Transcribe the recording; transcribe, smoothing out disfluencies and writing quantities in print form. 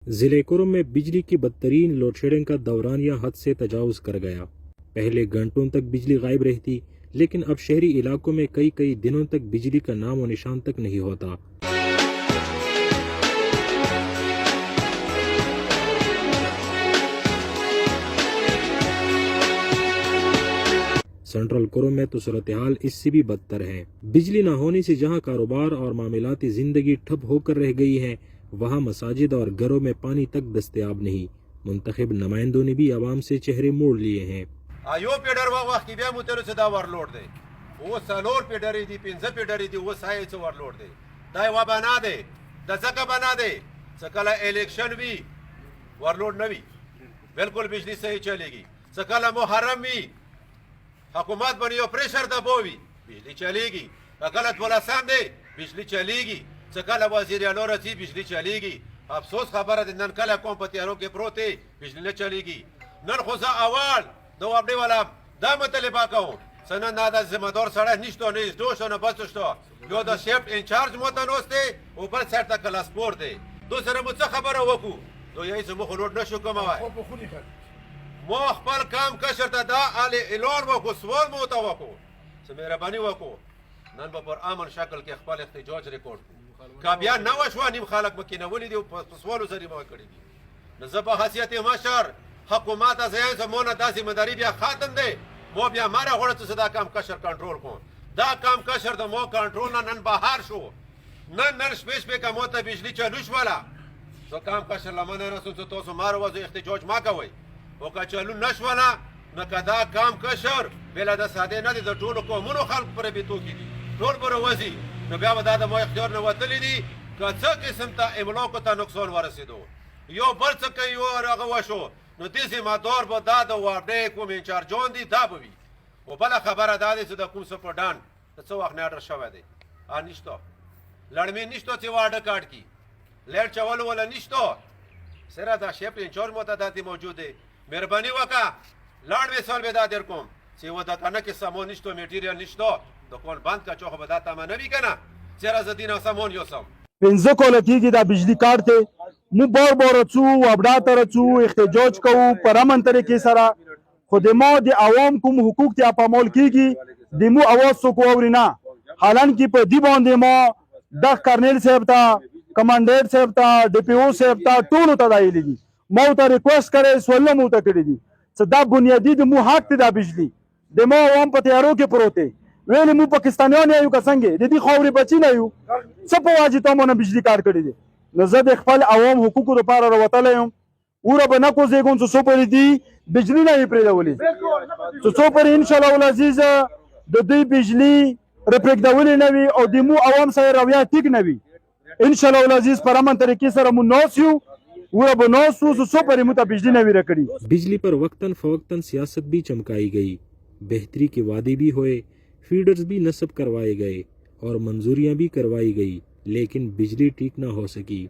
जिले कुरुम में बिजली की बदतरीन लोडशेडिंग का दौरानिया हद से तजावुज कर गया। पहले घंटों तक बिजली गायब रहती, लेकिन अब शहरी इलाकों में कई कई दिनों तक बिजली का नाम और निशान तक नहीं होता। सेंट्रल कुरुम में तो सूरत हाल इससे भी बदतर है। बिजली न होने से जहां कारोबार और मामलाती जिंदगी ठप होकर रह गई है, वहां मसाजिद और घरों में पानी तक दस्तयाब नहीं। मुंतखब नुमाइंदों ने भी आवाम से चेहरे मोड़ लिए हैं। आयो पेडर वक्त की बिया मुतल से दा वरलोड दे वो सलोर पेडरी दी पिंज पेडरी दी वो साए से वरलोड दे दाई वा बना दे दसका बना दे सकला इलेक्शन भी वरलोड नवी बिल्कुल बिजली सही चलेगी। सकला मुहर्रम भी हुकूमत बनियो प्रेशर दबोवी बिजली चलेगी। गलत बोला सामने बिजली चलेगी। सकला वजीर आलो रसी बिजली चलेगी। अफसोस खबर है नन कला कौन पतियारों के प्रोते बिजली न चलेगी। नन खुजा अवाल दो अपने वाला दा मतलबा कहूँ सना नादा जिम्मेदार सड़ा निश्तो नहीं दोस्तों न बसुस्तो यो द शिफ्ट इंचार्ज मोता नोस्ते ऊपर सेट तक क्लास बोर्ड दे दूसरे मुझसे खबर है वकू तो यही से मुख रोड न शुक्र मवाए मोख पल काम कशरता दा आले इलोर वकू सवाल मोता वकू से मेरा बनी वकू नन पर आमन शक्ल के खपल इख्तिजाज रिकॉर्ड काबिया नवशवा निम खालक मकीना वली दी सवाल सरी मवा करेगी नजबा हसियत मशर हुकूमत अज़ैन से मोना दा जिम्मेदारी बिया खातन दे मो बिया मारा होड़ तो सदा काम कशर कंट्रोल को दा काम कशर तो मो कंट्रोल ना नन बाहर शो नन नन स्पेस पे का मोता बिजली चालूश वाला तो काम कशर लमना ना सुन तो सो मारो वज इख्तिजाज मा का वई वो का चालू नश वाला न कदा काम कशर बेला दा सादे ना दे टोल को मुनो खल्क पर भी तो की टोल पर वजी न बिया वदा दा मो इख्तियार न वतली दी का च किस्म ता इमलो को ता नुकसान वरसिदो यो बरच के यो रगवशो نو دیسی ما دور با داد و وابده کوم انچارجون دی دابوی و بلا خبر دادی سو دا کوم سپردان سو وقت نیادر شوه دی نیشتو لڑمی نیشتو تی وارده کارد کی لیٹ چولو ولا نیشتو سرا دا شیپ انچار موتا دادی موجوده مهربانی وکا لڑمی سال به دادر کوم سی و دا تانه که سامون نیشتو میتیریال نیشتو دو کون بند کا چوخ بداتا ما نبی کنا سرا زدینا سامون یوسم پنځه کوله کېږي دا بجلی کارت دی مو بار بار رڅو وابډا ته رڅو احتجاج کوو پر امن طریقې سره خو د ما د عوام کوم حقوق ته پامول کېږي د مو اواز څوک واوري نه حالانکه په دې باندې ما د کرنیل صاحب ته کمانډر صاحب ته ډي پی او صاحب ته ټولو ته دایلي دي ما ته ریکوست کړی سوال مو ته کړی دي څه دا بنیادی د مو حق ته دا بجلی د ما عوام په تیارو کې پروت دی ویل مو پاکستانیان یو که څنګه د دې خاورې بچی نه یو څه په واجب ته مونږ بجلی کار کړی دی نو زه د خپل عوام حقوقو لپاره راوتلی یم اوره به نه کوزېږم چې څو پورې دي بجلي نه یې پرېږدولې چې څو پورې انشاءالله العزیز د دوی بجلي راپرېږدولې نه وي او د مو عوام سره رویه ټیک نه وي انشاءالله العزیز پر امن طریقې سره مو ناست یو اوره به ناست وو چې څو پورې مو ته بجلي نه وي راکړي बिजली पर वक्तन फवक्तन सियासत भी चमकाई गई, बेहतरी के वादे भी हुए, फीडर्स भी नस्ब करवाए गए और मंजूरियां भी करवाई गई, लेकिन बिजली ठीक ना हो सकी।